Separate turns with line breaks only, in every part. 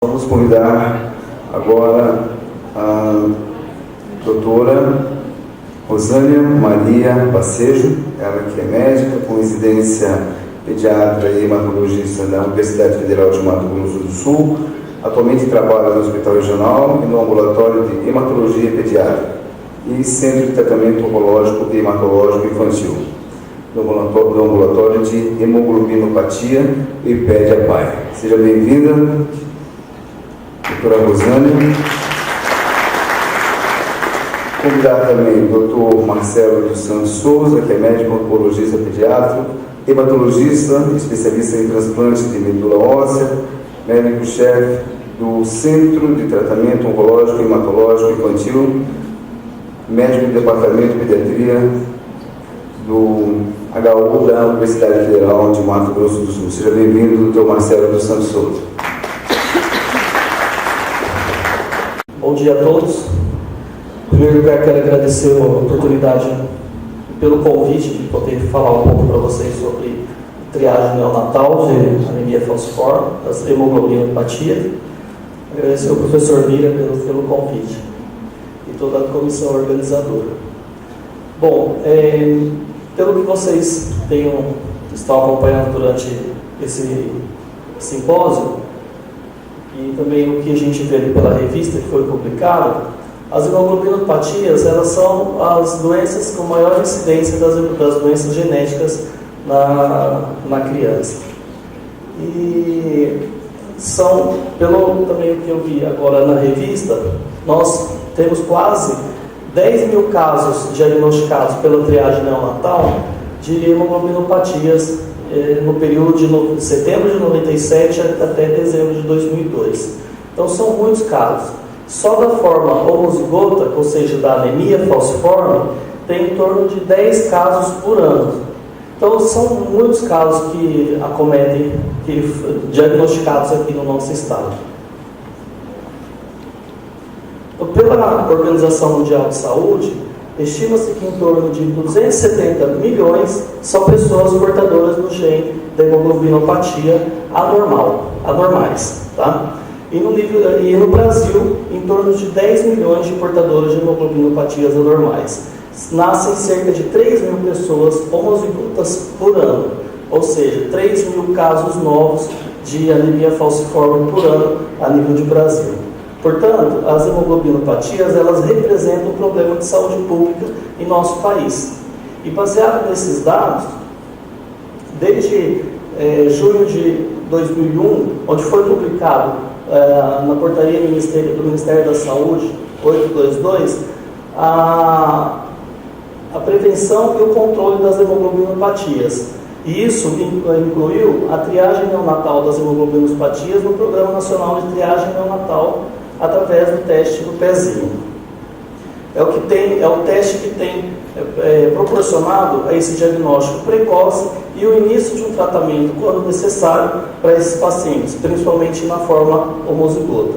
Vamos convidar agora a doutora Rosânia Maria Bacejo, ela que é médica com residência pediatra e hematologista da Universidade Federal de Mato Grosso do Sul. Atualmente trabalha no Hospital Regional e no Ambulatório de Hematologia Pediátrica e Centro de Tratamento Oncológico e Hematológico Infantil, do Ambulatório de Hemoglobinopatia e PED-APAI. Seja bem-vinda, doutora Rosânia. Convidar também o Dr. Marcelo dos Santos Souza, que é médico oncologista pediátrico, hematologista, especialista em transplante de medula óssea, médico-chefe do Centro de Tratamento Oncológico e Hematológico Infantil, médico do Departamento de Pediatria do HU da Universidade Federal de Mato Grosso do Sul. Seja bem-vindo, Dr. Marcelo dos Santos Souza.
Bom dia a todos. Em primeiro lugar, quero agradecer a oportunidade pelo convite de poder falar um pouco para vocês sobre triagem neonatal de anemia falciforme, das hemoglobinopatias. Agradecer ao professor Mira pelo convite e toda a comissão organizadora. Bom, pelo que vocês estão acompanhando durante esse simpósio, e também o que a gente vê ali pela revista que foi publicada, as hemoglobinopatias, elas são as doenças com maior incidência das doenças genéticas na criança. E são, pelo também o que eu vi agora na revista, nós temos quase 10 mil casos diagnosticados pela triagem neonatal de hemoglobinopatias no período de setembro de 97 até dezembro de 2002. Então são muitos casos. Só da forma homozigota, ou seja, da anemia falciforme, tem em torno de 10 casos por ano. Então são muitos casos que acometem, diagnosticados aqui no nosso estado. Então, pela Organização Mundial de Saúde, estima-se que em torno de 270 milhões são pessoas portadoras do gene da hemoglobinopatia anormais, tá? E no Brasil, em torno de 10 milhões de portadores de hemoglobinopatias anormais. Nascem cerca de 3 mil pessoas homozigotas por ano, ou seja, 3 mil casos novos de anemia falciforme por ano a nível de Brasil. Portanto, as hemoglobinopatias, elas representam um problema de saúde pública em nosso país. E baseado nesses dados, desde junho de 2001, onde foi publicado na portaria do Ministério da Saúde 822, a prevenção e o controle das hemoglobinopatias. E isso incluiu a triagem neonatal das hemoglobinopatias no Programa Nacional de Triagem Neonatal através do teste do pezinho. É o teste que tem proporcionado a esse diagnóstico precoce e o início de um tratamento, quando necessário, para esses pacientes, principalmente na forma homozigota.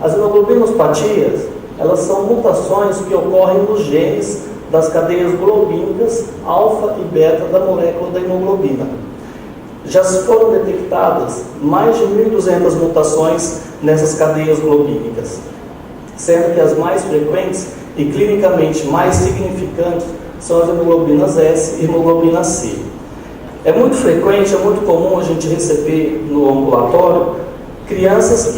As hemoglobinopatias, elas são mutações que ocorrem nos genes das cadeias globínicas alfa e beta da molécula da hemoglobina. Já foram detectadas mais de 1.200 mutações nessas cadeias globínicas, sendo que as mais frequentes e clinicamente mais significantes são as hemoglobinas S e hemoglobina C. É muito frequente, é muito comum a gente receber no ambulatório crianças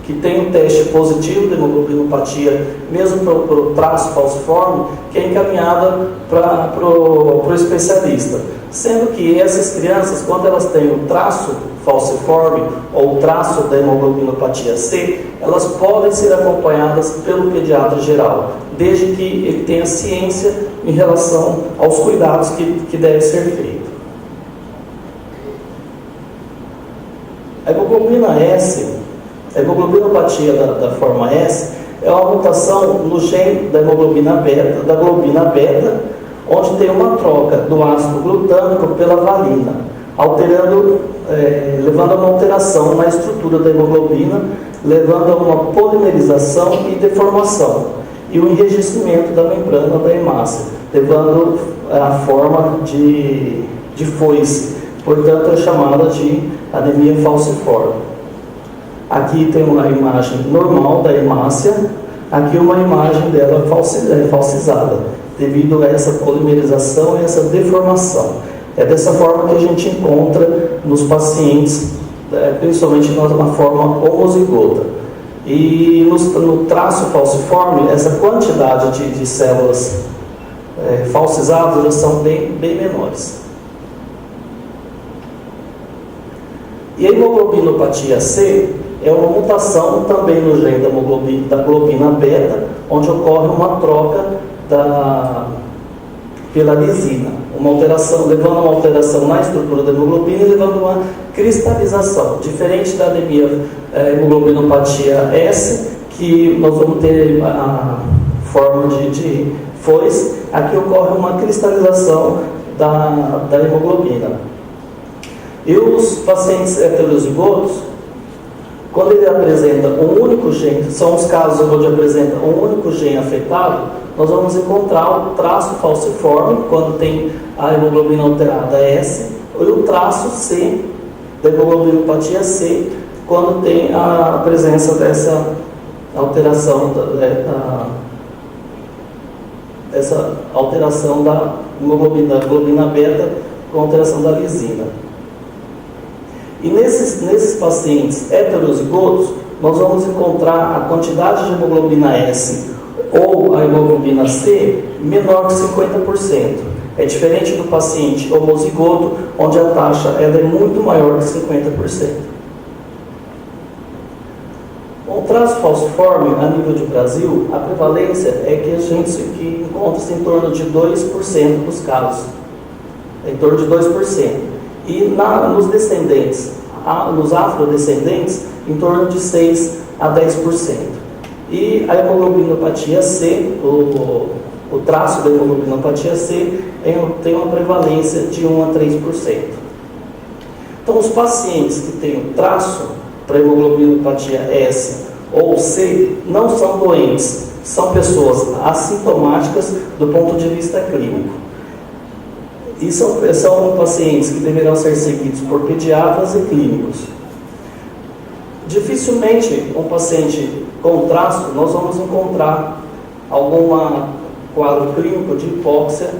que têm um teste positivo de hemoglobinopatia, mesmo para o traço falciforme, que é encaminhada para o especialista. Sendo que essas crianças, quando elas têm o traço falciforme ou o traço da hemoglobinopatia C, elas podem ser acompanhadas pelo pediatra geral, desde que ele tenha ciência em relação aos cuidados que deve ser feito. A hemoglobina S, a hemoglobinopatia da forma S, é uma mutação no gene da hemoglobina beta, da globina beta, onde tem uma troca do ácido glutâmico pela valina, levando a uma alteração na estrutura da hemoglobina, levando a uma polimerização e deformação, e o enrijecimento da membrana da hemácia, levando a forma de foice, Portanto, é chamada de anemia falciforme. Aqui tem uma imagem normal da hemácia, aqui uma imagem dela falsizada, devido a essa polimerização e essa deformação. É dessa forma que a gente encontra nos pacientes, principalmente na forma homozigota. E no traço falciforme, essa quantidade de células falsizadas já são bem menores. E a hemoglobinopatia C é uma mutação também no gene da globina beta, onde ocorre uma troca pela lisina, uma alteração, levando a uma alteração na estrutura da hemoglobina e levando a uma cristalização, diferente da anemia hemoglobinopatia S, que nós vamos ter a forma de foice. Aqui ocorre uma cristalização da hemoglobina. E os pacientes heterozigotos, quando ele apresenta um único gene, são os casos onde apresenta um único gene afetado, nós vamos encontrar o traço falciforme, quando tem a hemoglobina alterada S, e o traço C, da hemoglobinopatia C, quando tem a presença dessa alteração da globina beta com alteração da lisina. E nesses pacientes heterozigotos, nós vamos encontrar a quantidade de hemoglobina S ou a hemoglobina C menor que 50%. É diferente do paciente homozigoto, onde a taxa ela é muito maior que 50%. O traço falciforme, a nível de Brasil, a prevalência é que a gente encontra-se em torno de 2% dos casos. Em torno de 2%. E nos descendentes, nos afrodescendentes, em torno de 6 a 10%. E a hemoglobinopatia C, o traço da hemoglobinopatia C, tem uma prevalência de 1 a 3%. Então, os pacientes que têm o traço para hemoglobinopatia S ou C não são doentes, são pessoas assintomáticas do ponto de vista clínico. E são pacientes que deverão ser seguidos por pediatras e clínicos. Dificilmente um paciente com traço, nós vamos encontrar algum quadro clínico de hipóxia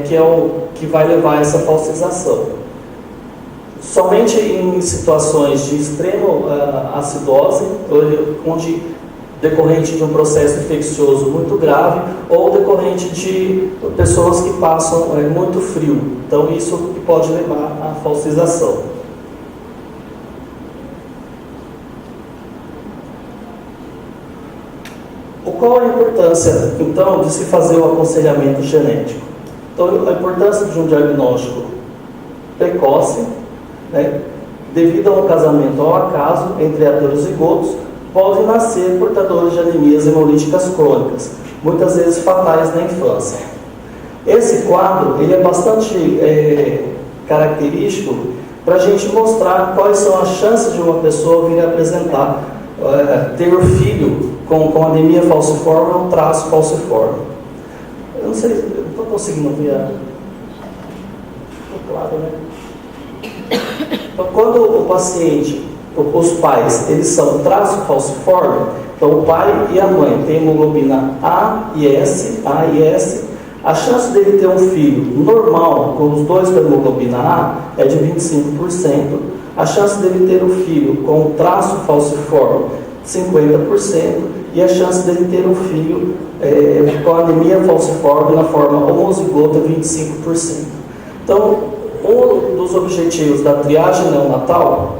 que é o que vai levar a essa falsização. Somente em situações de extrema acidose, onde decorrente de um processo infeccioso muito grave ou decorrente de pessoas que passam muito frio. Então, isso que pode levar à falsização. Qual a importância, então, de se fazer o aconselhamento genético? Então, a importância de um diagnóstico precoce, devido a um casamento ao acaso entre heterozigotos, podem nascer portadores de anemias hemolíticas crônicas, muitas vezes fatais na infância. Esse quadro ele é bastante característico para a gente mostrar quais são as chances de uma pessoa vir a apresentar, ter filho com anemia falciforme ou traço falciforme. Eu não sei, não estou conseguindo ver Ficou claro, né? Então, quando o paciente, os pais, eles são traço falciforme, então o pai e a mãe têm hemoglobina A e S, a chance dele ter um filho normal, com os dois com hemoglobina A, é de 25%, a chance dele ter um filho com traço falciforme, 50%, e a chance dele ter um filho com anemia falciforme na forma homozigota, 25%. Então, um dos objetivos da triagem neonatal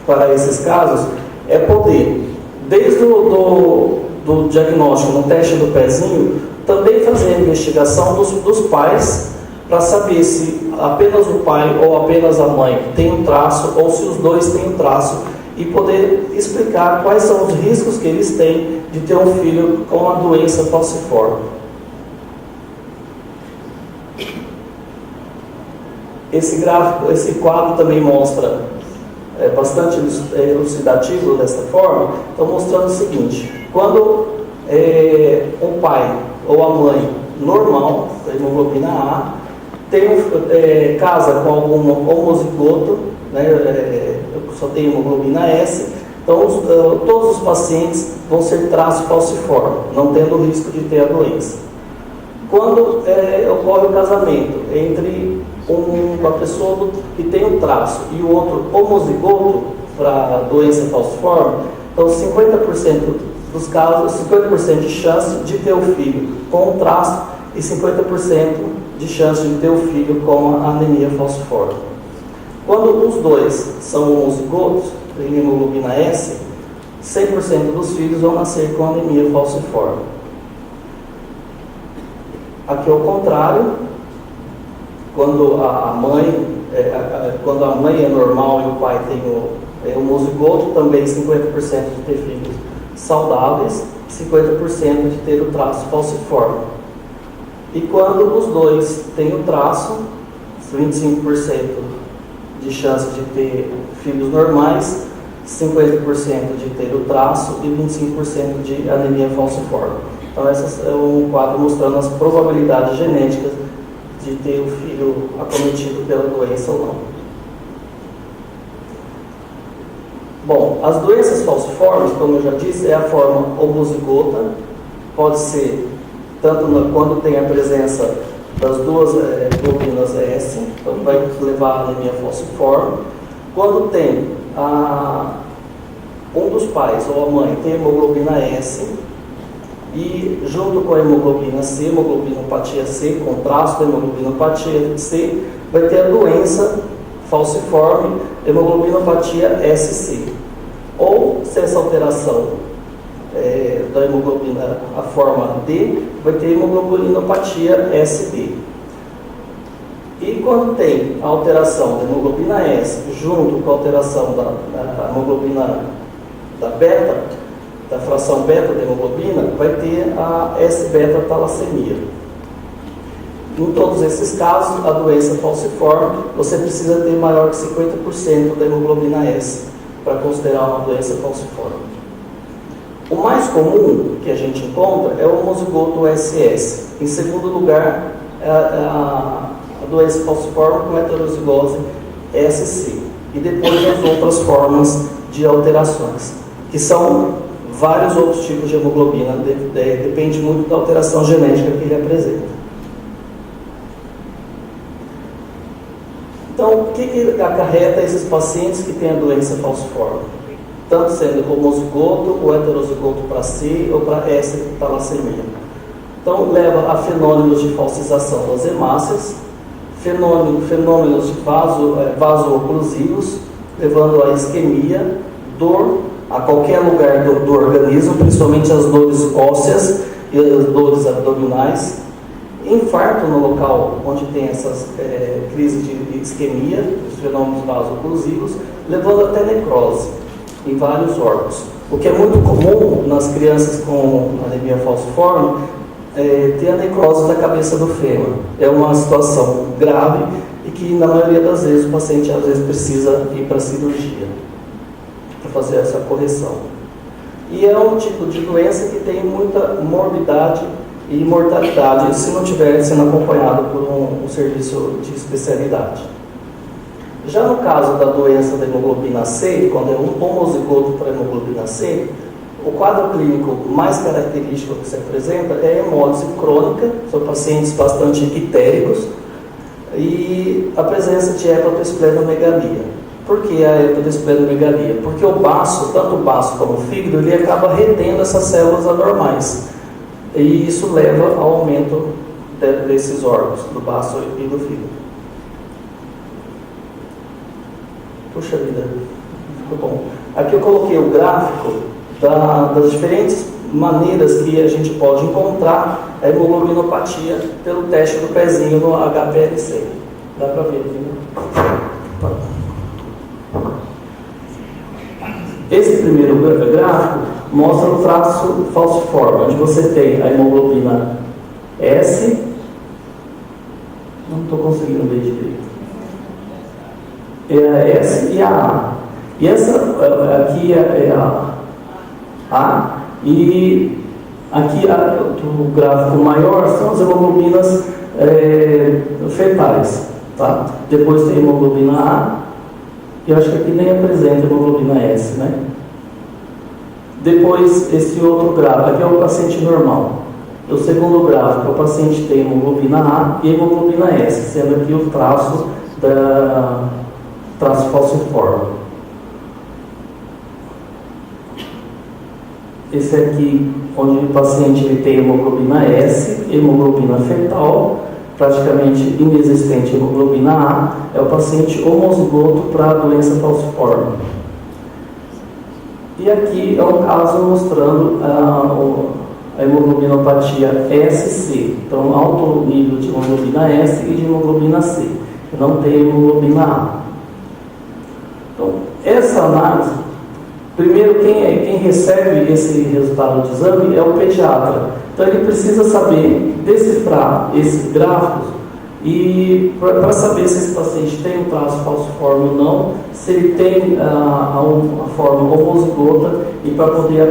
para esses casos é poder, desde do diagnóstico no teste do pezinho, também fazer a investigação dos pais para saber se apenas o pai ou apenas a mãe tem um traço ou se os dois têm um traço e poder explicar quais são os riscos que eles têm de ter um filho com a doença falciforme. Esse gráfico, esse quadro também mostra bastante elucidativo desta forma, então mostrando o seguinte: quando o pai ou a mãe normal, da hemoglobina A, casa com algum homozigoto, né, só tem hemoglobina S, então todos os pacientes vão ser traço falciforme, não tendo risco de ter a doença. Quando ocorre o casamento entre uma pessoa que tem um traço e o outro homozigoto para a doença falciforme, então 50% dos casos, 50% de chance de ter o filho com o traço e 50% de chance de ter o filho com a anemia falciforme. Quando os dois são homozigotos, em hemoglobina S, 100% dos filhos vão nascer com anemia falciforme. Aqui é o contrário, quando a mãe é normal e o pai tem homozigoto, também 50% de ter filhos saudáveis, 50% de ter o traço falciforme. E quando os dois têm o traço, 25% de chance de ter filhos normais, 50% de ter o traço e 25% de anemia falciforme. Então, esse é um quadro mostrando as probabilidades genéticas de ter o filho acometido pela doença ou não. Bom, as doenças falciformes, como eu já disse, é a forma homozigota, pode ser tanto quando tem a presença das duas globinas S, então vai levar a anemia falciforme. Quando tem um dos pais ou a mãe tem hemoglobina S e junto com a hemoglobina C, hemoglobinopatia C, com traço da hemoglobinopatia C, vai ter a doença falciforme, hemoglobinopatia SC. Ou se essa alteração da hemoglobina, a forma D, vai ter hemoglobinopatia SD. E quando tem a alteração da hemoglobina S junto com a alteração da hemoglobina da beta, da fração beta da hemoglobina, vai ter a S-beta-talassemia. Em todos esses casos, a doença falciforme, você precisa ter maior que 50% da hemoglobina S para considerar uma doença falciforme. O mais comum que a gente encontra é o homozigoto SS. Em segundo lugar, a doença falciforme com heterozigose SC. E depois as outras formas de alterações, que são vários outros tipos de hemoglobina, depende muito da alteração genética que ele apresenta. Então, o que acarreta esses pacientes que têm a doença falciforme? Tanto sendo homozigoto ou heterozigoto para C ou para S talassemia. Então, leva a fenômenos de falcização das hemácias, fenômenos de vaso-oclusivos, levando a isquemia, dor a qualquer lugar do organismo, principalmente as dores ósseas e as dores abdominais, infarto no local onde tem essas crises de isquemia, os fenômenos vaso-oclusivos, levando até necrose em vários órgãos. O que é muito comum nas crianças com anemia falciforme ter a necrose da cabeça do fêmur. É uma situação grave e que, na maioria das vezes, o paciente às vezes precisa ir para a cirurgia para fazer essa correção. E é um tipo de doença que tem muita morbidade e mortalidade, se não estiver sendo acompanhado por um serviço de especialidade. Já no caso da doença da hemoglobina C, quando é um homozigoto para hemoglobina C, o quadro clínico mais característico que se apresenta é a hemólise crônica, são pacientes bastante ictéricos, e a presença de hepatoesplenomegalia. Por que a hepatoesplenomegalia? Porque o baço, tanto o baço como o fígado, ele acaba retendo essas células anormais. E isso leva ao aumento desses órgãos, do baço e do fígado. Puxa vida, ficou bom. Aqui eu coloquei o gráfico das diferentes maneiras que a gente pode encontrar a hemoglobinopatia pelo teste do pezinho no HPLC. Dá para ver aqui, né? Esse primeiro gráfico mostra o traço falciforme, onde você tem a hemoglobina S. Não estou conseguindo ver direito. É a S e a A. E essa aqui é a A. E Aqui, o gráfico maior são as hemoglobinas fetais, tá? Depois tem a hemoglobina A, que eu acho que aqui nem apresenta a hemoglobina S, né? Depois, esse outro gráfico, aqui é o paciente normal. O segundo gráfico, o paciente tem hemoglobina A e hemoglobina S, sendo aqui o traço falciforme. Esse aqui, onde o paciente ele tem hemoglobina S, hemoglobina fetal, praticamente inexistente hemoglobina A, é o paciente homozigoto para a doença falciforme. E aqui é um caso mostrando a hemoglobinopatia SC, então alto nível de hemoglobina S e de hemoglobina C, não tem hemoglobina A. Então, essa análise, primeiro quem recebe esse resultado de exame é o pediatra. Então ele precisa saber decifrar esses gráficos e para saber se esse paciente tem um traço falciforme ou não, se ele tem a forma homozigota e para poder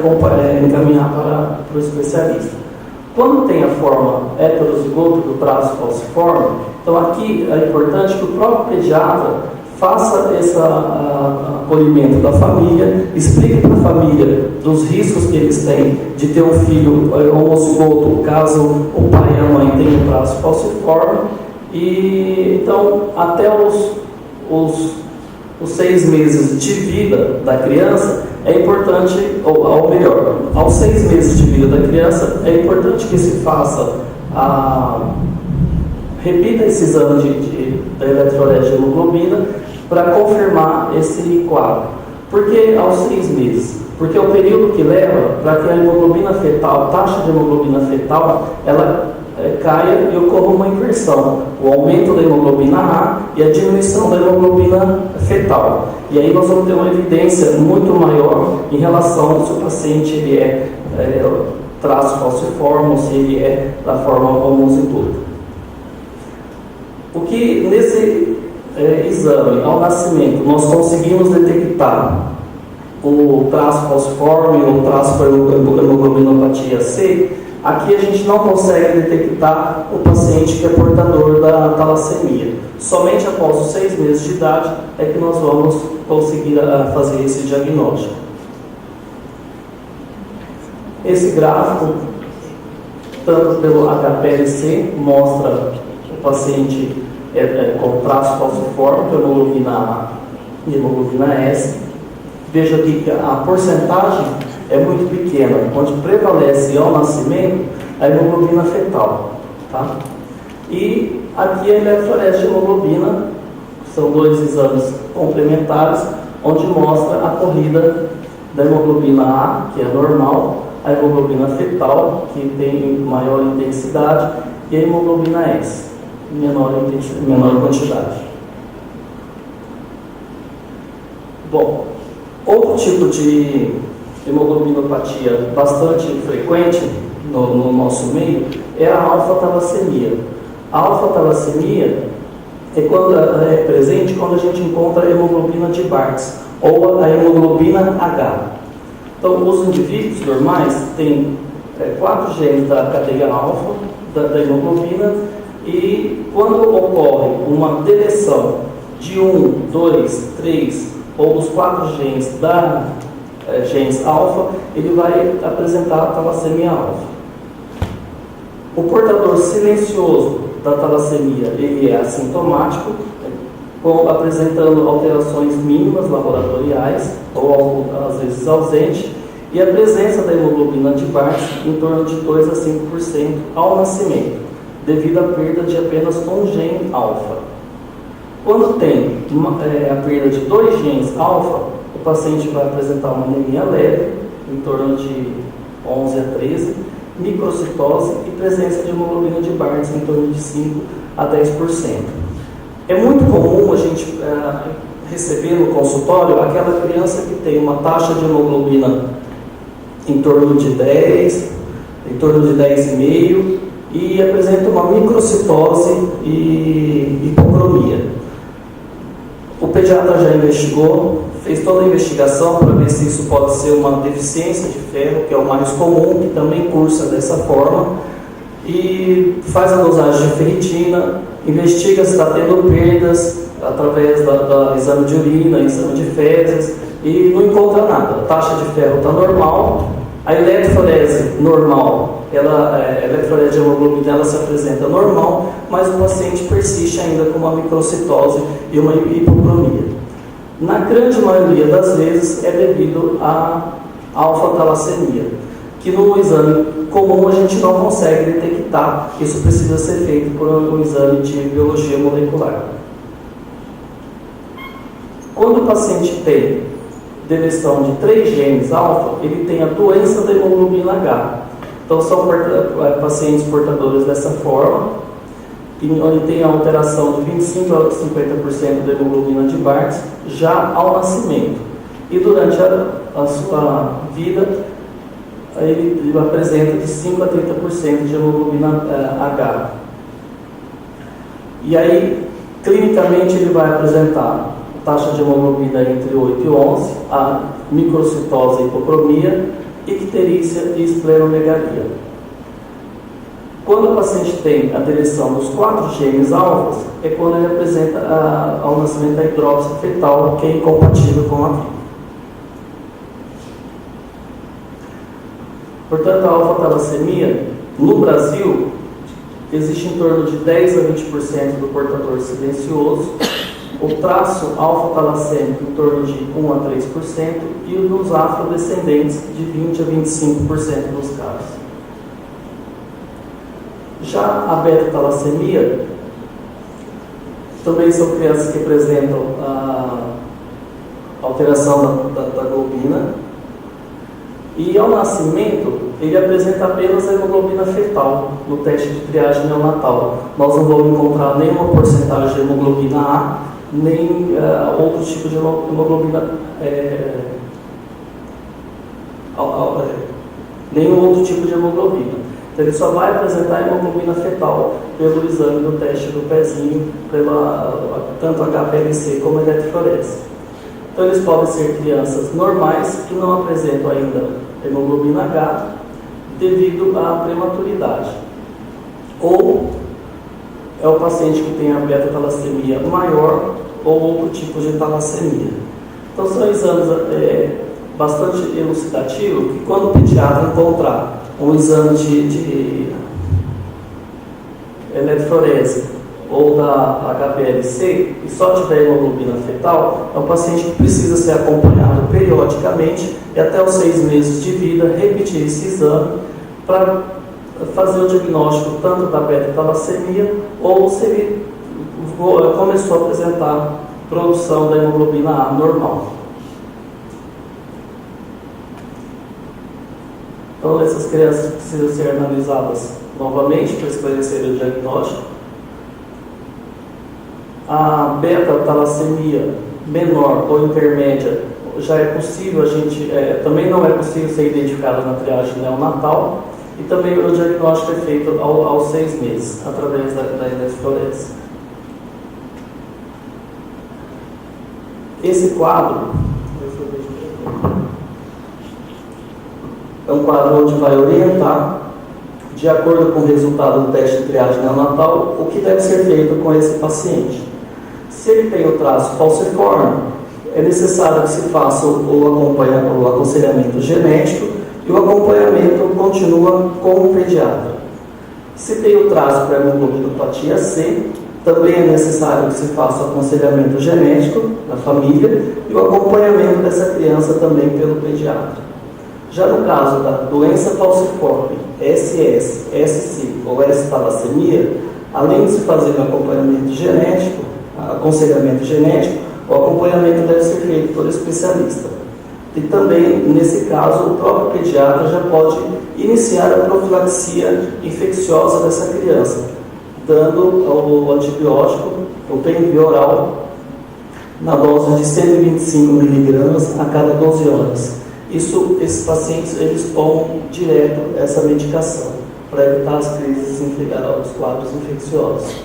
encaminhar para o especialista. Quando tem a forma heterozigota do traço falciforme, então aqui é importante que o próprio pediatra faça esse acolhimento da família, explique para a família dos riscos que eles têm de ter um filho homozigoto, caso o pai e a mãe tenham um traço falciforme. E então, até os 6 meses de vida da criança, é importante, ou melhor, aos 6 meses de vida da criança, é importante que se faça repita esse exame da eletrolese de hemoglobina para confirmar esse quadro. Por que aos 6 meses? Porque é o período que leva para que a hemoglobina fetal, a taxa de hemoglobina fetal, ela caia e ocorra uma inversão, o aumento da hemoglobina A e a diminuição da hemoglobina fetal. E aí nós vamos ter uma evidência muito maior em relação se o paciente ele é traço falciforme ou se ele é da forma homozigota. O que nesse exame ao nascimento nós conseguimos detectar o traço falciforme ou traço para hemoglobinopatia C, aqui a gente não consegue detectar o paciente que é portador da talassemia. Somente após os 6 meses de idade é que nós vamos conseguir fazer esse diagnóstico. Esse gráfico, tanto pelo HPLC, mostra o paciente com traço falciforme, com hemoglobina A e hemoglobina S. Veja aqui que a porcentagem é muito pequena, onde prevalece ao nascimento a hemoglobina fetal. Tá? E aqui a eletrolese de hemoglobina, são 2 exames complementares, onde mostra a corrida da hemoglobina A, que é normal, a hemoglobina fetal, que tem maior intensidade, e a hemoglobina S, menor quantidade. Bom, outro tipo de hemoglobinopatia bastante frequente no nosso meio é a alfa-talassemia. A alfa-talassemia é presente quando a gente encontra a hemoglobina de Bartz ou a hemoglobina H. Então, os indivíduos normais têm 4 genes da cadeia alfa da hemoglobina e quando ocorre uma deleção de 1, 2, 3 ou dos 4 genes genes alfa, ele vai apresentar a talassemia alfa. O portador silencioso da talassemia, ele é assintomático, apresentando alterações mínimas laboratoriais, ou às vezes ausente, e a presença da hemoglobina de Bartz em torno de 2 a 5% ao nascimento, devido à perda de apenas um gene alfa. Quando tem a perda de 2 genes alfa, o paciente vai apresentar uma anemia leve, em torno de 11 a 13, microcitose e presença de hemoglobina de Bartz em torno de 5 a 10%. É muito comum a gente receber no consultório aquela criança que tem uma taxa de hemoglobina em torno de 10, em torno de 10,5 e apresenta uma microcitose e hipocromia. O pediatra já investigou, fez toda a investigação para ver se isso pode ser uma deficiência de ferro, que é o mais comum, que também cursa dessa forma, e faz a dosagem de ferritina, investiga se está tendo perdas através do exame de urina, exame de fezes, e não encontra nada. A taxa de ferro está normal, a eletroforese normal, a eletroforese de hemoglobina ela se apresenta normal, mas o paciente persiste ainda com uma microcitose e uma hipocromia. Na grande maioria das vezes é devido à alfa-talassemia, que no exame comum a gente não consegue detectar. Isso precisa ser feito por um exame de biologia molecular. Quando o paciente tem deleção de 3 genes alfa, ele tem a doença da hemoglobina H. Então são pacientes portadores dessa forma, onde tem a alteração de 25 a 50% da hemoglobina de Bartz já ao nascimento. E durante a sua vida, ele apresenta de 5 a 30% de hemoglobina H. E aí, clinicamente, ele vai apresentar taxa de hemoglobina entre 8 e 11, a microcitose e hipocromia, icterícia e esplenomegalia. Quando o paciente tem a deleção dos 4 genes alfas, é quando ele apresenta ao nascimento a hidrópsia fetal, que é incompatível com a vida. Portanto, a alfa-talassemia, no Brasil, existe em torno de 10 a 20% do portador silencioso, o traço alfa-talassêmico em torno de 1 a 3% e nos afrodescendentes de 20 a 25% dos casos. Já a beta-talassemia também são crianças que apresentam a alteração da globina e ao nascimento ele apresenta apenas a hemoglobina fetal no teste de triagem neonatal. Nós não vamos encontrar nenhuma porcentagem de hemoglobina A, nem outro tipo de hemoglobina, nenhum outro tipo de hemoglobina. Então ele só vai apresentar a hemoglobina fetal pelo exame do teste do pezinho, tanto HPLC como eletroforese. Então eles podem ser crianças normais que não apresentam ainda hemoglobina H devido à prematuridade. Ou é o paciente que tem a beta-talassemia maior ou outro tipo de talassemia. Então são exames bastante elucidativos que quando o pediatra encontrar um exame de eletroforese ou da HPLC e só tiver hemoglobina fetal, é um paciente que precisa ser acompanhado periodicamente e até os 6 meses de vida repetir esse exame para fazer o diagnóstico tanto da beta-talassemia ou se ele começou a apresentar produção da hemoglobina A normal. Então essas crianças precisam ser analisadas novamente para esclarecer o diagnóstico. A beta-talassemia menor ou intermédia já é possível, também não é possível ser identificada na triagem neonatal e também o diagnóstico é feito aos 6 meses, através da eletroforese. Esse quadro é um quadro onde vai orientar, de acordo com o resultado do teste de triagem neonatal, o que deve ser feito com esse paciente. Se ele tem o traço falciforme, é necessário que se faça o aconselhamento genético e o acompanhamento continua com o pediatra. Se tem o traço para hemoglobinopatia C, também é necessário que se faça o aconselhamento genético na família e o acompanhamento dessa criança também pelo pediatra. Já no caso da doença falciforme, SS, SC ou S-talassemia, além de se fazer o acompanhamento genético, aconselhamento genético, o acompanhamento deve ser feito por especialista. E também, nesse caso, o próprio pediatra já pode iniciar a profilaxia infecciosa dessa criança, dando o antibiótico, o PNV oral, na dose de 125 mg a cada 12 horas. Esses pacientes eles tomam direto essa medicação para evitar as crises, os quadros infecciosos.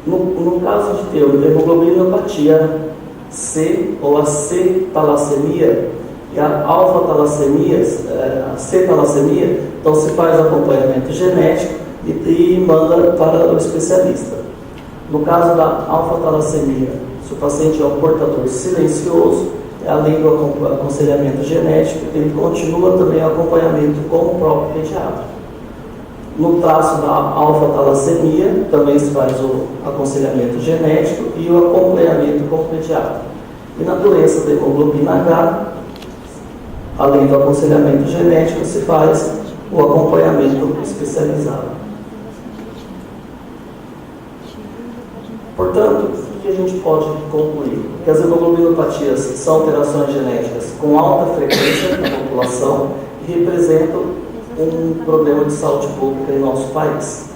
No caso de ter uma hemoglobinopatia C ou a C-talassemia e a alfa-talassemia, a C-talassemia, então se faz acompanhamento genético e manda para o especialista. No caso da alfa-talassemia, se o paciente é um portador silencioso, além do aconselhamento genético, ele continua também o acompanhamento com o próprio pediatra. No traço da alfa-talassemia, também se faz o aconselhamento genético e o acompanhamento com o pediatra. E na doença da hemoglobina H, além do aconselhamento genético, se faz o acompanhamento especializado. Portanto, o que a gente pode concluir? Que as hemoglobinopatias são alterações genéticas com alta frequência na população e representam um problema de saúde pública em nosso país.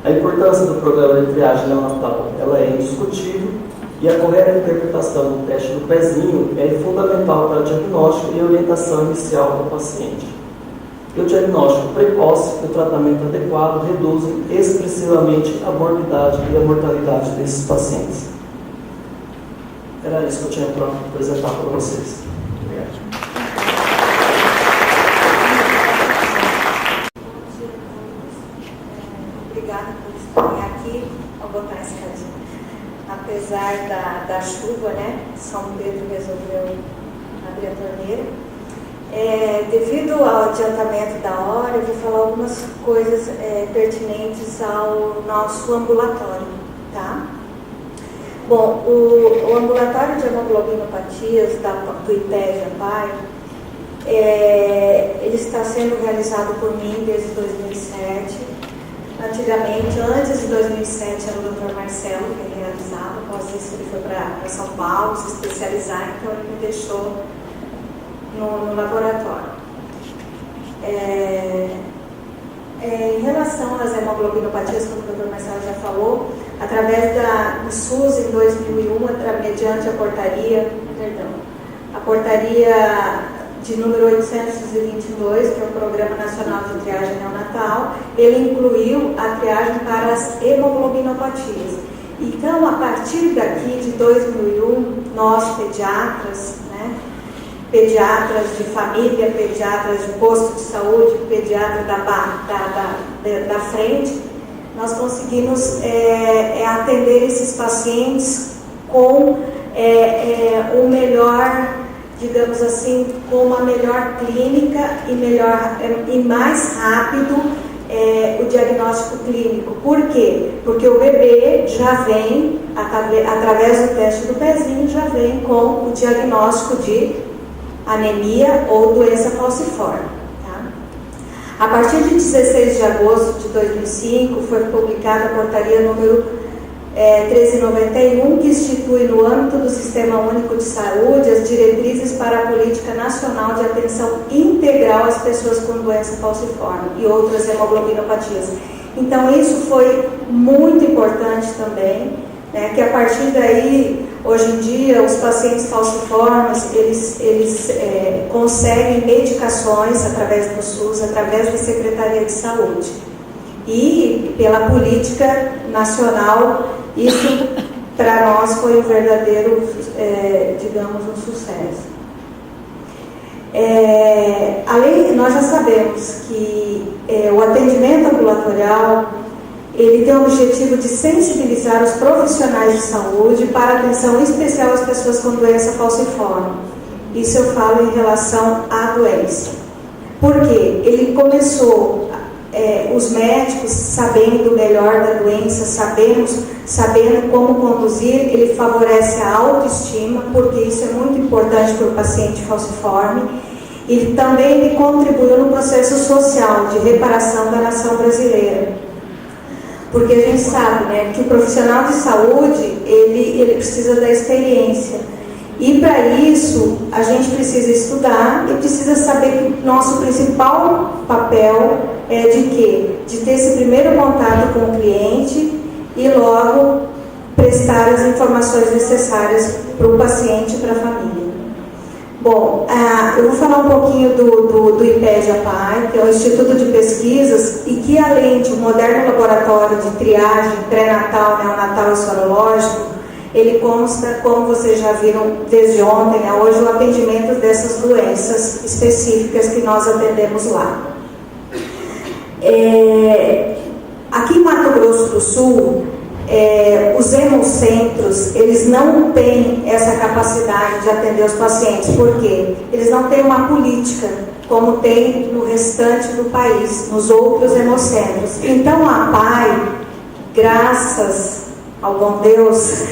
A importância do programa de triagem neonatal ela é indiscutível e a correta interpretação do teste do pezinho é fundamental para o diagnóstico e orientação inicial do paciente. E o diagnóstico precoce e o tratamento adequado reduzem expressivamente a morbidade e a mortalidade desses pacientes. Era isso que eu tinha para apresentar para vocês. Obrigado.
Obrigada por estarem aqui. Vou botar a escadinha. Apesar da chuva, né? São Pedro resolveu abrir a torneira. Devido ao adiantamento da hora, eu vou falar algumas coisas pertinentes ao nosso ambulatório, tá? Bom, o ambulatório de hemoglobinopatias do IPEG AMPAI, ele está sendo realizado por mim desde 2007. Antigamente, antes de 2007, era o Dr. Marcelo que ele realizava. Após isso, ele foi para São Paulo se especializar, então ele me deixou no laboratório. Em relação às hemoglobinopatias, como o Dr. Marcelo já falou, através do SUS em 2001, mediante a portaria de número 822, que é o Programa Nacional de Triagem Neonatal, ele incluiu a triagem para as hemoglobinopatias. Então, a partir daqui de 2001, nós pediatras, pediatras de família, pediatras de posto de saúde, pediatra da frente, nós conseguimos atender esses pacientes com o melhor, digamos assim, com uma melhor clínica e mais rápido o diagnóstico clínico. Por quê? Porque o bebê já vem, através do teste do pezinho, já vem com o diagnóstico de anemia ou doença falciforme. Tá? A partir de 16 de agosto de 2005, foi publicada a portaria número 1391, que institui no âmbito do Sistema Único de Saúde as diretrizes para a Política Nacional de Atenção Integral às Pessoas com Doença Falciforme e outras hemoglobinopatias. Então, isso foi muito importante também, que a partir daí, hoje em dia, os pacientes falciformes, eles conseguem medicações através do SUS, através da Secretaria de Saúde. E pela política nacional, isso para nós foi um verdadeiro, digamos, um sucesso. Nós já sabemos que o atendimento ambulatorial ele tem o objetivo de sensibilizar os profissionais de saúde para atenção especial às pessoas com doença falciforme. Isso eu falo em relação à doença. Por quê? Ele começou, os médicos sabendo melhor da doença, sabendo como conduzir, ele favorece a autoestima, porque isso é muito importante para o paciente falciforme, e também ele contribuiu no processo social de reparação da nação brasileira. Porque a gente sabe, que o profissional de saúde, ele precisa da experiência. E para isso, a gente precisa estudar e precisa saber que nosso principal papel é de quê? De ter esse primeiro contato com o cliente e logo prestar as informações necessárias para o paciente e para a família. Bom, eu vou falar um pouquinho do IPED-APAI, que é o Instituto de Pesquisas, e que além de um moderno laboratório de triagem pré-natal, neonatal e sorológico, ele consta, como vocês já viram desde ontem a hoje, o atendimento dessas doenças específicas que nós atendemos lá. Aqui em Mato Grosso do Sul, os hemocentros, eles não têm essa capacidade de atender os pacientes. Por quê? Eles não têm uma política como tem no restante do país, nos outros hemocentros. Então a APAI, graças ao bom Deus,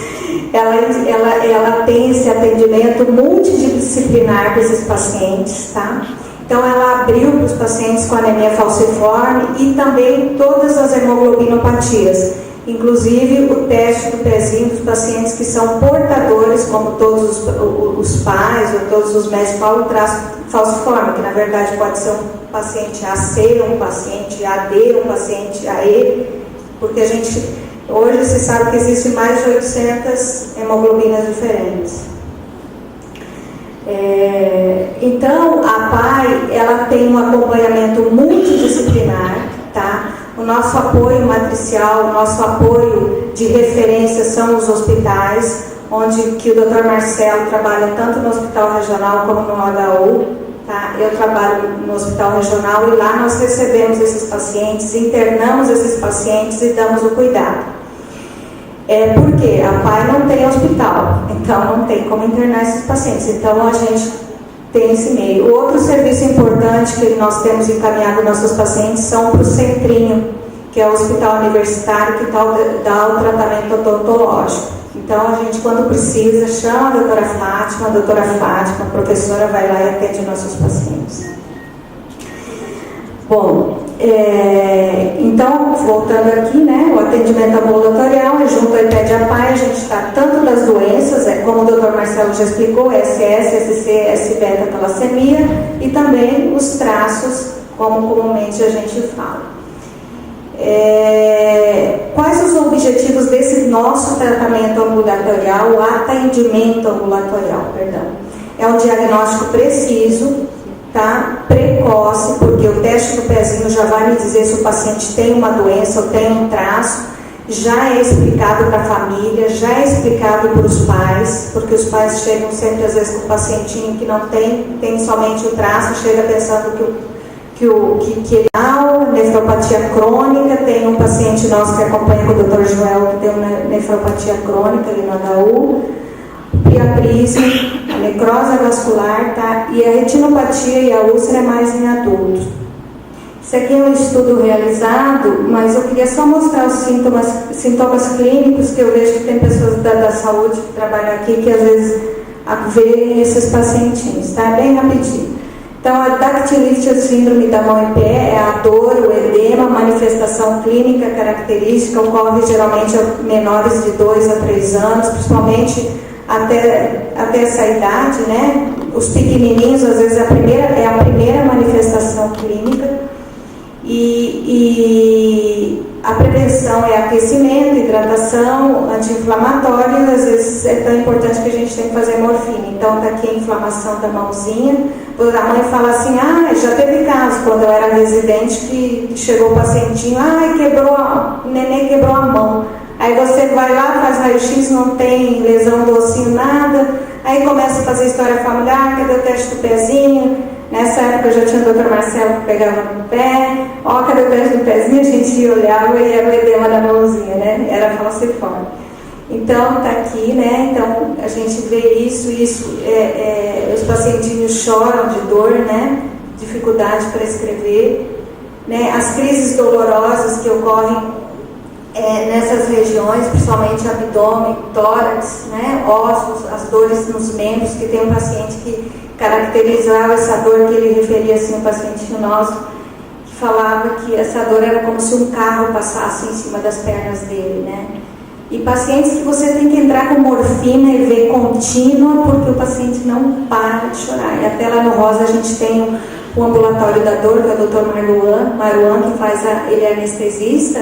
ela tem esse atendimento multidisciplinar para esses pacientes, tá? Então ela abriu para os pacientes com anemia falciforme e também todas as hemoglobinopatias, inclusive o teste do pezinho dos pacientes que são portadores, como todos os pais ou todos os médicos falam, traço falciforme, que na verdade pode ser um paciente AC, um paciente AD, um paciente AE, porque a gente, hoje se sabe que existem mais de 800 hemoglobinas diferentes. Então a APAI, ela tem um acompanhamento multidisciplinar, tá? O nosso apoio matricial, o nosso apoio de referência são os hospitais, onde que o Dr. Marcelo trabalha tanto no hospital regional como no HU, tá? Eu trabalho no hospital regional e lá nós recebemos esses pacientes, internamos esses pacientes e damos o cuidado. Porque a APAI não tem hospital, então não tem como internar esses pacientes, então a gente tem esse meio. O outro serviço importante que nós temos encaminhado nossos pacientes são para o Centrinho, que é o hospital universitário que dá o tratamento odontológico. Então a gente, quando precisa, chama a doutora Fátima, a professora vai lá e atende nossos pacientes. Bom, então, voltando aqui, né, o atendimento ambulatorial é junto ao IPED-APAI, a gente está tanto das doenças, como o Dr. Marcelo já explicou, SS, SC, S-beta talassemia, e também os traços, como comumente a gente fala. Quais os objetivos desse nosso tratamento ambulatorial, o atendimento ambulatorial, perdão? É um diagnóstico preciso, tá? Precoce, porque o teste do pezinho já vai me dizer se o paciente tem uma doença ou tem um traço, já é explicado para a família, já é explicado para os pais, porque os pais chegam sempre às vezes com o pacientinho que não tem somente o traço, chega pensando que ele tem nefropatia crônica. Tem um paciente nosso que acompanha com o Dr. Joel que tem uma nefropatia crônica ali no HU, priaprismo, a necrose vascular, tá? E a retinopatia e a úlcera é mais em adultos. Isso aqui é um estudo realizado, mas eu queria só mostrar os sintomas clínicos, que eu vejo que tem pessoas da saúde que trabalham aqui que às vezes vê esses pacientinhos, tá? Bem rapidinho. Então, a dactilite, a síndrome da mão e pé, é a dor, o edema, manifestação clínica característica, ocorre geralmente a menores de 2 a 3 anos, principalmente até essa idade, né? Os pequenininhos, às vezes, é a primeira manifestação clínica. E a prevenção é aquecimento, hidratação, anti-inflamatório, e às vezes é tão importante que a gente tem que fazer morfina. Então, está aqui a inflamação da mãozinha. A mãe fala assim, já teve caso, quando eu era residente, que chegou o pacientinho, o neném quebrou a mão. Aí você vai lá, faz raio-x, não tem lesão do ossinho, nada. Aí começa a fazer história familiar, cadê o teste do pezinho? Nessa época eu já tinha o Dr. Marcelo que pegava no pé. Cadê o teste do pezinho? A gente olhava e era o edema da mãozinha, né? Era falciforme. Então, tá aqui, né? Então, a gente vê isso, os pacientinhos choram de dor, né? Dificuldade para escrever, né? As crises dolorosas que ocorrem nessas regiões, principalmente abdômen, tórax, né? Ossos, as dores nos membros, que tem um paciente que caracterizava essa dor, que ele referia assim, um pacientinho nosso, que falava que essa dor era como se um carro passasse em cima das pernas dele, né? E pacientes que você tem que entrar com morfina e ver contínua, porque o paciente não para de chorar. E até lá no Rosa a gente tem o ambulatório da dor, que é o Dr. Maruan, que ele é anestesista.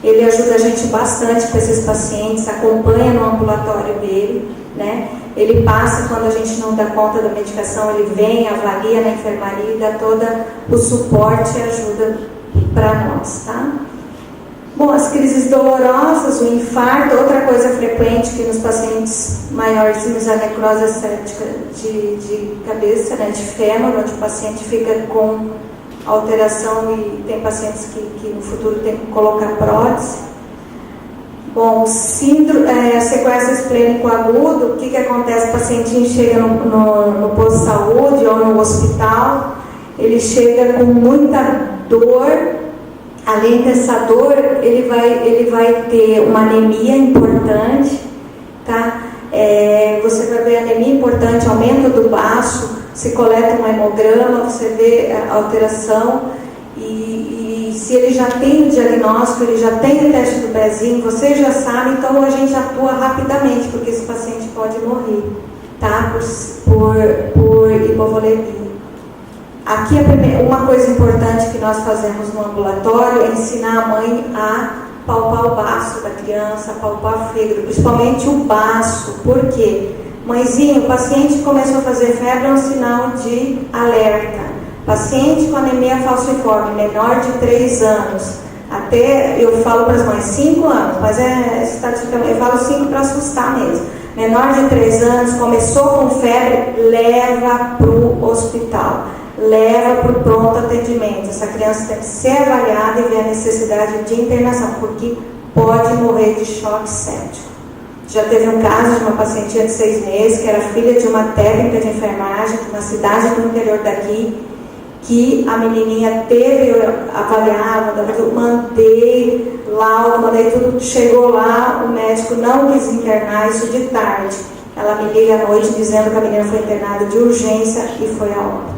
Ele ajuda a gente bastante com esses pacientes, acompanha no ambulatório dele, né? ele passa quando a gente não dá conta da medicação, ele vem, avalia na enfermaria e dá todo o suporte e ajuda para nós, tá? Bom, as crises dolorosas, o infarto, outra coisa frequente que nos pacientes maiorzinhos, a necrose séptica de cabeça, né, de fêmur, onde o paciente fica com alteração e tem pacientes que no futuro tem que colocar prótese. Bom, a sequência esplênico agudo, o que acontece? O paciente chega no posto de saúde ou no hospital, ele chega com muita dor. Além dessa dor, ele vai ter uma anemia importante, tá? Você vai ver anemia importante, aumento do baço, se coleta um hemograma, você vê a alteração, e se ele já tem o diagnóstico, ele já tem o teste do pezinho, você já sabe, então a gente atua rapidamente, porque esse paciente pode morrer, tá? Por hipovolemia. Aqui uma coisa importante que nós fazemos no ambulatório é ensinar a mãe a palpar o baço da criança, a palpar o fígado, principalmente o baço. Por quê? Mãezinha, o paciente começou a fazer febre, é um sinal de alerta. Paciente com anemia falciforme, menor de 3 anos, até eu falo para as mães 5 anos, mas estatisticamente eu falo 5 para assustar mesmo. Menor de 3 anos, começou com febre, leva para o hospital. Leva para o pronto atendimento. Essa criança tem que ser avaliada e ver a necessidade de internação, porque pode morrer de choque séptico. Já teve um caso de uma pacientinha de 6 meses, que era filha de uma técnica de enfermagem, de uma cidade do interior daqui, que a menininha teve avaliada, mandei laudo, mandei tudo, chegou lá, o médico não quis internar, isso de tarde. Ela me liga à noite dizendo que a menina foi internada de urgência e foi a óbito.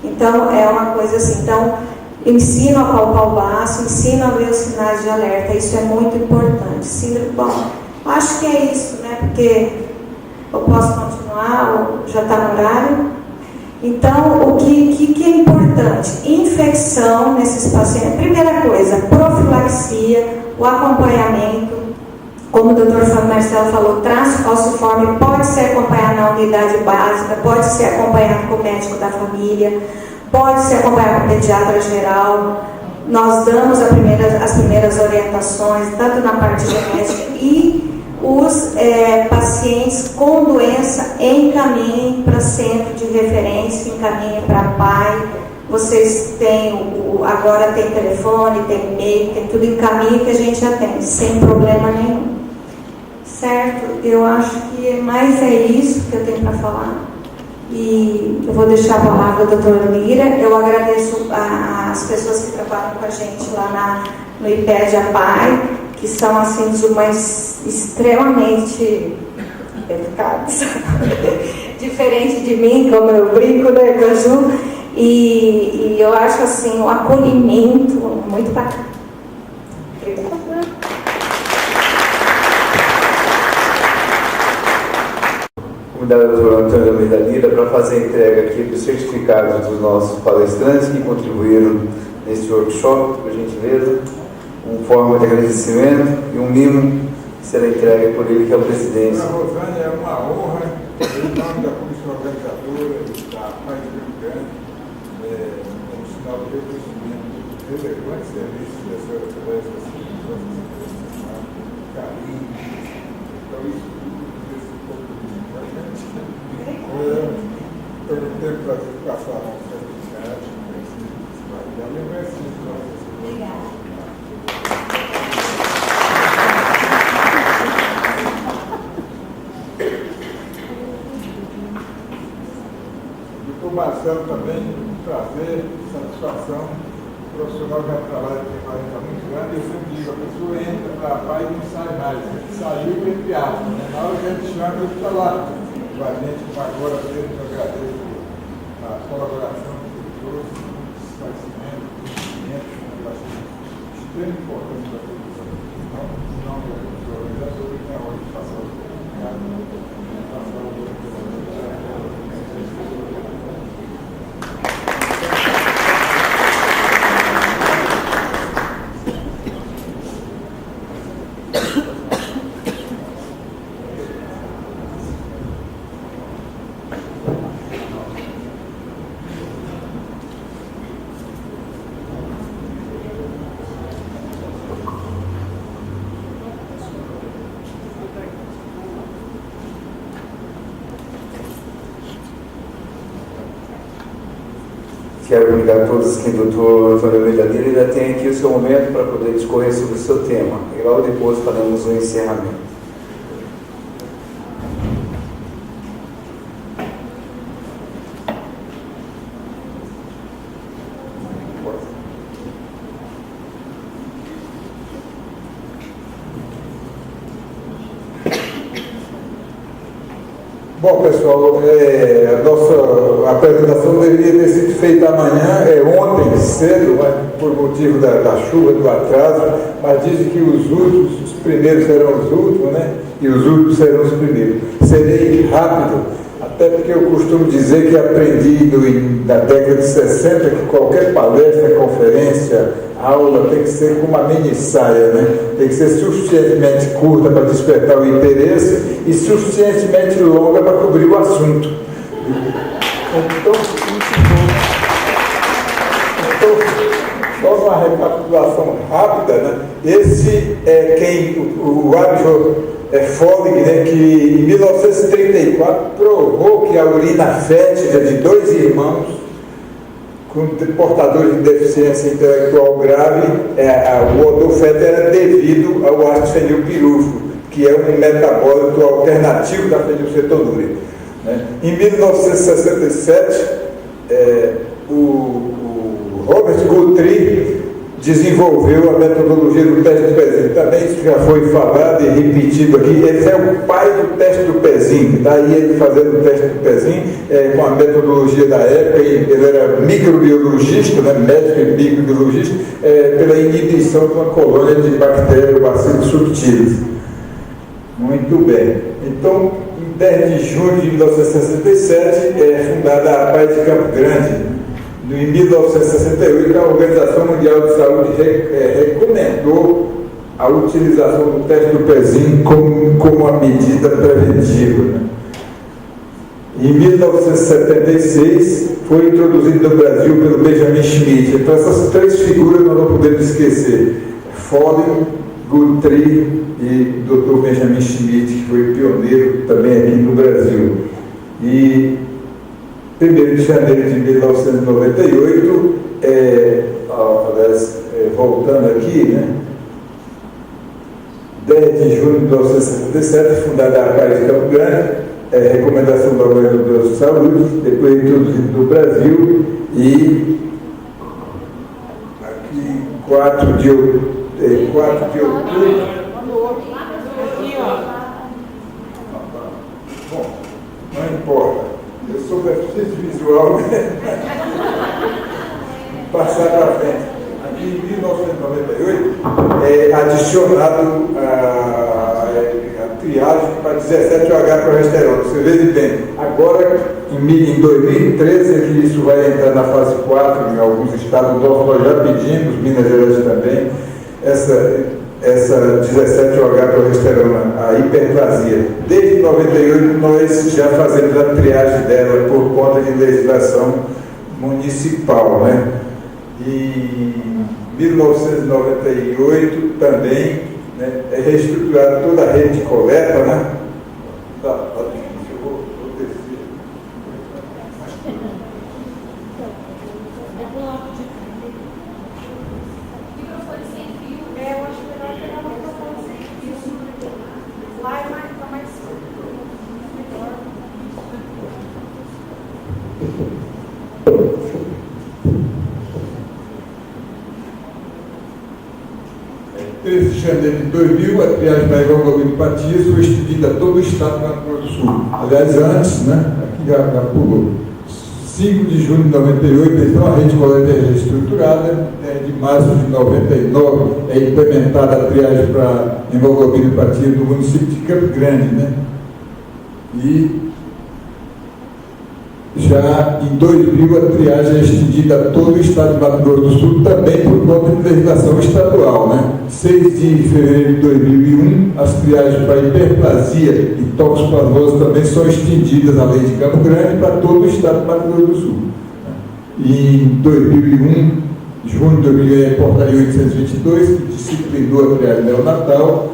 Então, é uma coisa assim. Então, ensino a palpar o baço, ensino a ver os sinais de alerta. Isso é muito importante. Síndrome, bom, acho que é isso, né? Porque eu posso continuar, ou já está no horário. Então, o que é importante? Infecção nesses pacientes. Primeira coisa, profilaxia, o acompanhamento. Como o Dr. Marcelo falou, traço falciforme pode ser acompanhado na unidade básica, pode ser acompanhado com o médico da família, pode ser acompanhado com o pediatra geral. Nós damos as primeiras orientações, tanto na parte genética, e os pacientes com doença encaminhem para centro de referência, encaminhem para pai. Vocês têm, agora tem telefone, tem e-mail, tem tudo, encaminhe que a gente atende, sem problema nenhum. Certo? Eu acho que mais é isso que eu tenho para falar. E eu vou deixar a palavra ao doutor Lira. Eu agradeço as pessoas que trabalham com a gente lá no IPED APAI, que são assim turmas extremamente educadas, diferente de mim, como eu brinco, né, Caju? E eu acho assim um acolhimento muito bacana.
Convidado o doutor Antônio Almeida Lira para fazer a entrega aqui dos certificados dos nossos palestrantes que contribuíram neste workshop, por gentileza, forma de agradecimento e um mimo que será entregue por ele, que é o presidente.
Para a Rosânia, é uma honra, em nome da comissão organizadora e da Paz do Rio Grande, um sinal de reconhecimento do relevante serviço da senhora Teresa, carinho. Então, isso eu não tenho prazer de passar a nossa certificado.
Obrigada.
Doutor Marcelo também, prazer, satisfação. O profissional já trabalha com 40 anos grande, eu sempre digo, a pessoa entra para a paz e não sai mais. Saiu entre aspas, né? Na hora que a gente chama, ele está lá. A gente agora mesmo agradeço a colaboração de todos, o esclarecimento, o conhecimento, que vai ser extremamente importante para todos. Então, em nome da comissão organizadora, é hora de passar o certificado.
Quero comunicar a todos que o doutor Antônio Brigadeiro ainda tem aqui o seu momento para poder discorrer sobre o seu tema. E logo depois faremos o encerramento.
Bom, pessoal, a nossa apresentação deveria ter sido feita amanhã, ontem cedo, mas por motivo da chuva, do atraso, mas dizem que os primeiros serão os últimos, né? E os últimos serão os primeiros. Serei rápido, até porque eu costumo dizer que aprendi na década de 60 que qualquer palestra, conferência, aula tem que ser com uma mini saia, né? Tem que ser suficientemente curta para despertar o interesse e suficientemente longa para cobrir o assunto. Então, só uma recapitulação rápida, né? Esse é o Arjo Follig, né, que em 1934 provou que a urina fétida de dois irmãos com portadores de deficiência intelectual grave, o odor fétido era devido ao ácido fenilpirúvico, que é um metabólito alternativo da fenilcetonúria. Né? Em 1967, o Robert Guthrie desenvolveu a metodologia do teste do pezinho. Também isso já foi falado e repetido aqui. Esse é o pai do teste do pezinho. Daí ele fazendo o teste do pezinho com a metodologia da época. Ele era microbiologista, né, médico e microbiologista, pela inibição de uma colônia de bactérias, Bacillus subtilis. Muito bem. Então, em 10 de junho de 1967, é fundada a PAI de Campo Grande. Em 1968, a Organização Mundial de Saúde recomendou a utilização do teste do pezinho como uma medida preventiva. Né? Em 1976, foi introduzido no Brasil pelo Benjamin Schmidt. Então, essas três figuras nós não podemos esquecer: Follig, Guthrie e Dr. Benjamin Schmidt, que foi pioneiro também aqui no Brasil. E 1º de janeiro de 1998, voltando aqui, né? 10 de junho de 1967, fundada a PAI de Campo Grande, recomendação da Organização de Saúde, depois introduzido no Brasil, e aqui 4 de outubro. Bom, não importa. Eu sou deficiente visual, passar para frente. Aqui em 1998 é adicionado a triagem para 17-OH progesterona. Você vê bem. Agora, em 2013, é que isso vai entrar na fase 4 em alguns estados. Nós já pedimos, Minas Gerais também, essa 17-OH progesterona, a hiperplasia. Desde 98 nós já fazemos a triagem dela por conta de legislação municipal, né? E em 1998 também, né, é reestruturada toda a rede de coleta, né? Tá difícil, eu vou descer. Em 13 de janeiro de 2000, a triagem da hemoglobinopatia foi estendida a todo o estado do Mato Grosso do Sul. Aliás, antes, né? Aqui já pulou. 5 de junho de 98, então a rede de coleta é reestruturada. De março de 99 é implementada a triagem para hemoglobinopatia do município de Campo Grande, né? E já em 2000 a triagem é estendida a todo o estado do Mato Grosso do Sul, também por conta de legislação estadual, né? 6 de fevereiro de 2001, as triagens para hiperplasia e toxoplasmose também são estendidas, além de Campo Grande, para todo o estado do Mato Grosso do Sul. E em 2001, junho de 2001, a portaria 822, que disciplinou a triagem neonatal.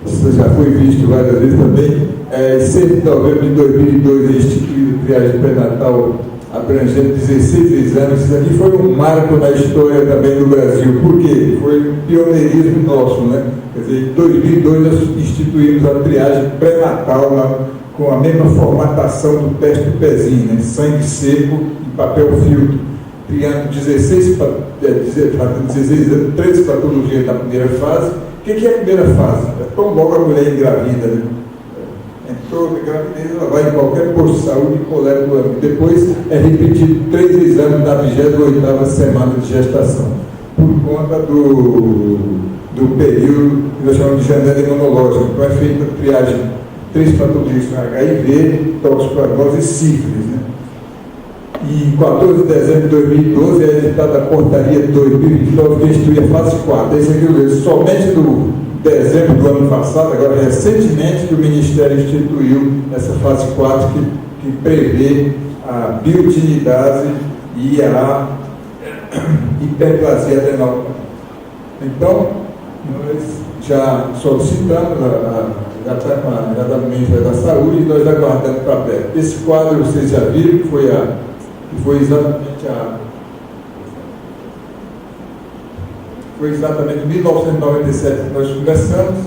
Isso já foi visto várias vezes também. Em 6 de novembro de 2002 é instituída a triagem pré-natal abrangendo 16 exames. Isso aqui foi um marco na história também do Brasil. Por quê? Foi um pioneirismo nosso, né? Quer dizer, em 2002 nós instituímos a triagem pré-natal lá, com a mesma formatação do teste do pezinho, né? Sangue seco e papel filtro, criando 13 patologias na primeira fase. O que é a primeira fase? É tão logo a mulher engravida, né? Entrou na gravidez, ela vai em qualquer posto de saúde e coleta o ano. Depois é repetido 3 exames na 28ª semana de gestação, por conta do período que nós chamamos de janela imunológica. Então é feita a triagem 3 patologias, HIV, toxoplasmose e sífilis, né? E em 14 de dezembro de 2012 é editada a portaria 2029 que institui a fase 4. Esse aqui, somente do dezembro do ano passado, agora recentemente, que o Ministério instituiu essa fase 4 que prevê a biotinidase e a hiperplasia adrenal. Então, nós já solicitamos, já está com a Ministério da Saúde, e nós aguardamos para perto. Esse quadro, vocês já viram, que foi exatamente em 1997 que nós começamos,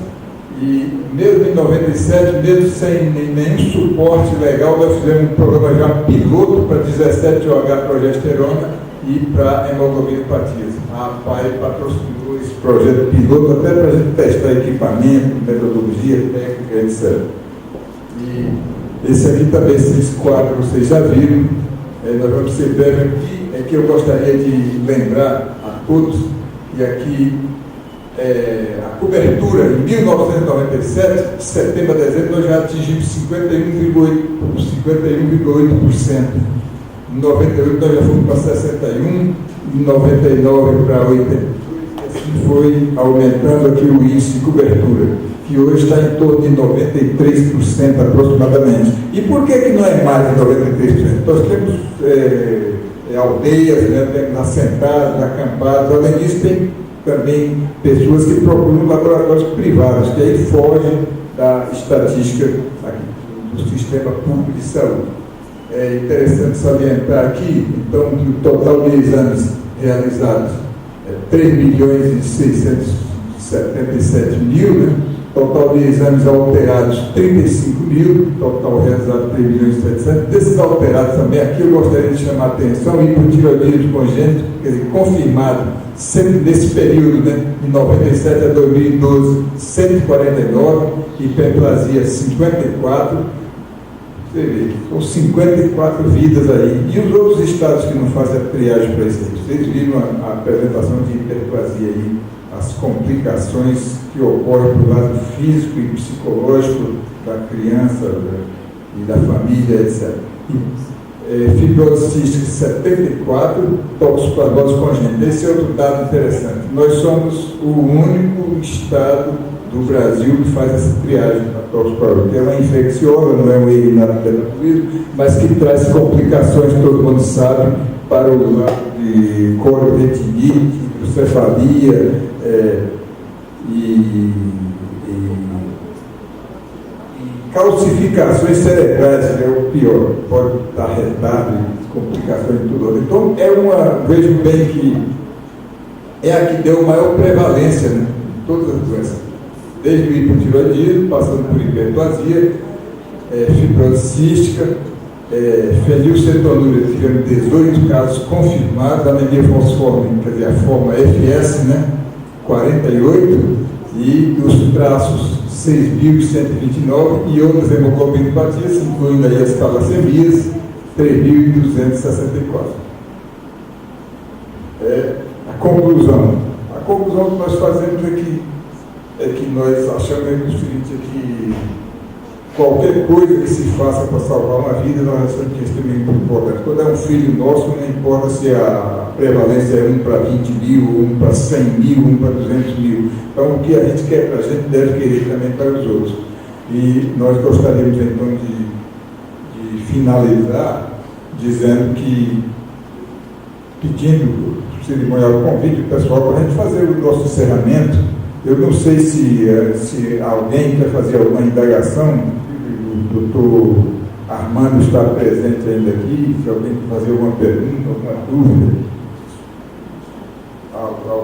e mesmo em 97, mesmo sem nenhum suporte legal, nós fizemos um programa já piloto para 17-OH-progesterona e para hemoglobinopatias. A APAE patrocinou esse projeto piloto até para a gente testar equipamento, metodologia, técnica, etc. E esse aqui também, esse quadro vocês já viram, nós observamos aqui, é que eu gostaria de lembrar a todos, e aqui a cobertura em 1997, de setembro a dezembro, nós já atingimos 51,8%. Em 98 nós já fomos para 61%, em 99 para 82%, e assim foi aumentando aqui o índice de cobertura, que hoje está em torno de 93% aproximadamente. E por que não é mais de 93%? Nós temos aldeias, né, temos assentados, acampados. Além disso, tem também pessoas que procuram laboratórios privados, que aí fogem da estatística aqui, do sistema público de saúde. É interessante salientar aqui, então, que o total de exames realizados é 3.677.000, né? Total de exames alterados 35.000, total realizado 3.700.000. Desses alterados também, aqui eu gostaria de chamar a atenção, hipotireoidismo congênito, quer dizer, confirmado, sempre nesse período, né, de 97 a 2012, 149, hiperplasia 54, você vê, são 54 vidas aí. E os outros estados que não fazem a triagem para isso? Vocês viram a apresentação de hiperplasia aí, as complicações que ocorrem do lado físico e psicológico da criança e da família, etc. Fibrose cística 74, toxoplasmose congênita. Esse é outro dado interessante. Nós somos o único estado do Brasil que faz essa triagem da toxoplasmose, que é uma infecciosa, não é um erinato, mas que traz complicações, todo mundo sabe, para o lado de cororetinite, hidrocefalia, e calcificações cerebrais, que é o pior, pode dar retardo e complicações e tudo. Então, vejo bem que é a que deu maior prevalência, né, de todas as doenças, desde o hipotireoidismo, passando por hiperplasia, fibrose cística, fenilcetonúria, tivemos 18 casos confirmados, anemia falciforme, quer dizer, a forma FS, né, 48, e os traços 6.129 e outras hemoglobinopatias, incluindo aí as talassemias, 3.264. A conclusão que nós fazemos é que nós achamos o seguinte, que qualquer coisa que se faça para salvar uma vida, nós achamos que é extremamente importante. Quando é um filho nosso, não importa se a prevalência é 1 para 20 mil, 1 para 100 mil, 1 para 200 mil. Então, o que a gente quer para a gente deve querer também para os outros. E nós gostaríamos, então, de finalizar dizendo que, pedindo o cerimonial convite o pessoal para a gente fazer o nosso encerramento. Eu não sei se alguém quer fazer alguma indagação, o doutor Armando está presente ainda aqui, se alguém fazer alguma pergunta, alguma dúvida.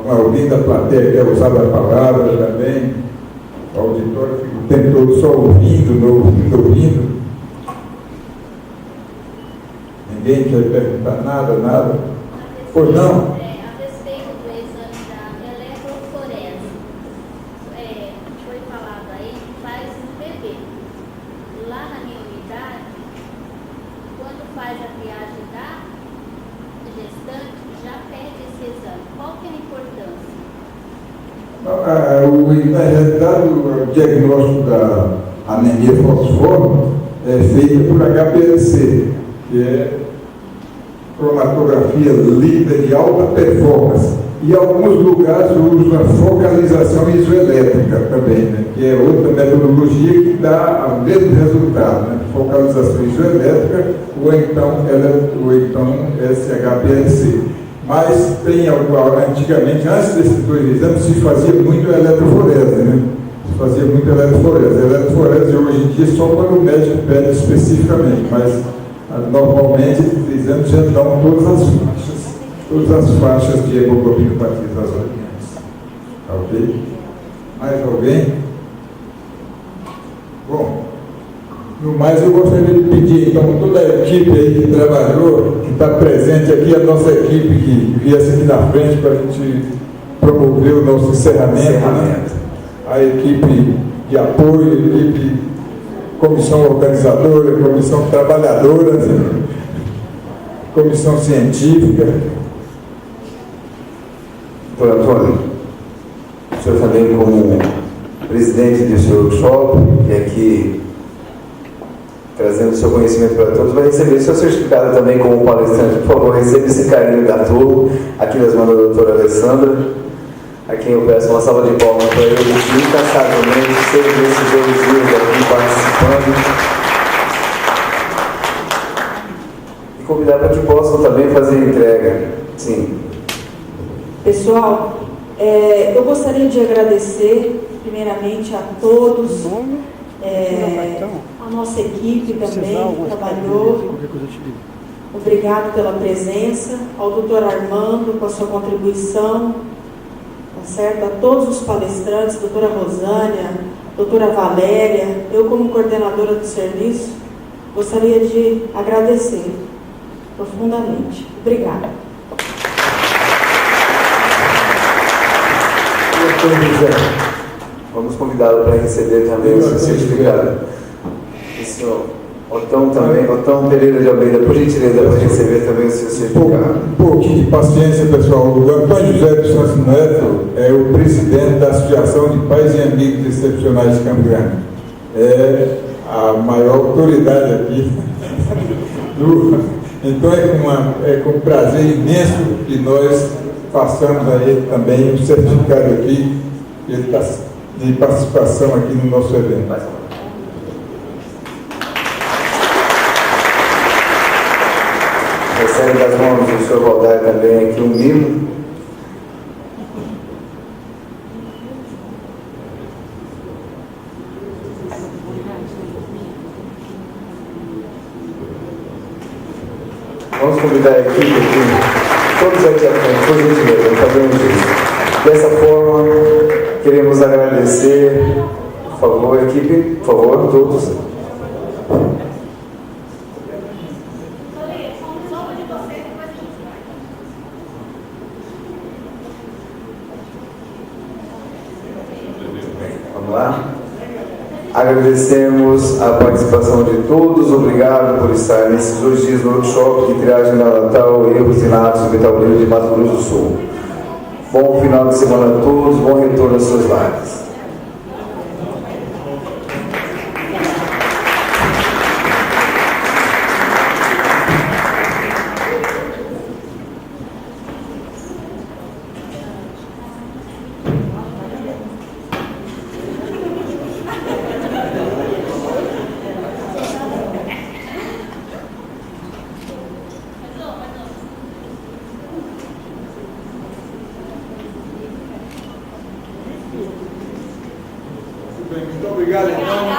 Alguém da plateia quer usar a palavra também. O auditório fica o tempo todo só ouvindo. Ninguém quer perguntar nada. Pois não?
A respeito do exame da eletroforese, foi falado aí que faz no bebê. Lá na minha unidade, quando faz a triagem da gestante, já pede esse exame. Qual que é a importância?
Na realidade, o diagnóstico da anemia falciforme é feito por HPLC, que é cromatografia lida de alta performance. E em alguns lugares usa focalização isoelétrica também, né? Que é outra metodologia que dá o mesmo resultado, né? Focalização isoelétrica ou então SHPLC. Mas tem antigamente, antes desses dois exames, se fazia muito eletroforese, né? A eletroforese hoje em dia só quando o médico pede especificamente, mas normalmente esses exames já dão todas as faixas de hemoglobinopatia das originais. Ok? Mais alguém? Bom, no mais eu gostaria de pedir, então, toda a equipe aí que trabalhou, que está presente aqui, a nossa equipe que viesse aqui na frente para a gente promover o nosso encerramento. Né? A equipe de apoio, a equipe comissão organizadora, comissão trabalhadora, comissão científica.
Doutor Antônio, o senhor também como presidente desse workshop, e aqui trazendo o seu conhecimento para todos, vai receber seu certificado também como palestrante. Por favor, receba esse carinho da turma, aqui das mãos da doutora Alessandra, a quem eu peço uma salva de palmas para ele, incansavelmente, sempre esses 2 dias aqui participando. E convidar para que possam também fazer a entrega. Sim.
Pessoal, eu gostaria de agradecer primeiramente a todos, a nossa equipe também que trabalhou. Obrigado pela presença, ao doutor Armando com a sua contribuição, tá certo? A todos os palestrantes, doutora Rosânia, doutora Valéria, eu como coordenadora do serviço, gostaria de agradecer profundamente. Obrigada.
Vamos convidá-lo para receber também o seu certificado. O senhor Otão Pereira de Almeida, por gentileza, para receber também o seu certificado.
Um pouquinho de paciência, pessoal. O Antônio José dos Santos Neto é o presidente da Associação de Pais e Amigos Excepcionais de Campo Grande. É a maior autoridade aqui. Então é com prazer imenso que nós passamos a ele também um certificado aqui de participação aqui no nosso evento.
Recebe das mãos do senhor Valdar também aqui um mimo. Vamos convidar a equipe aqui, todos aqui à frente, por gentileza, fazemos isso. Dessa forma, queremos agradecer, por favor, equipe, por favor, todos. Vamos lá? Agradecemos a participação de todos, obrigado por estar nesses 2 dias no workshop de triagem neonatal e erros inatos do metabolismo de Mato Grosso do Sul. Bom final de semana a todos, bom retorno às suas lares.
Muito obrigado, então.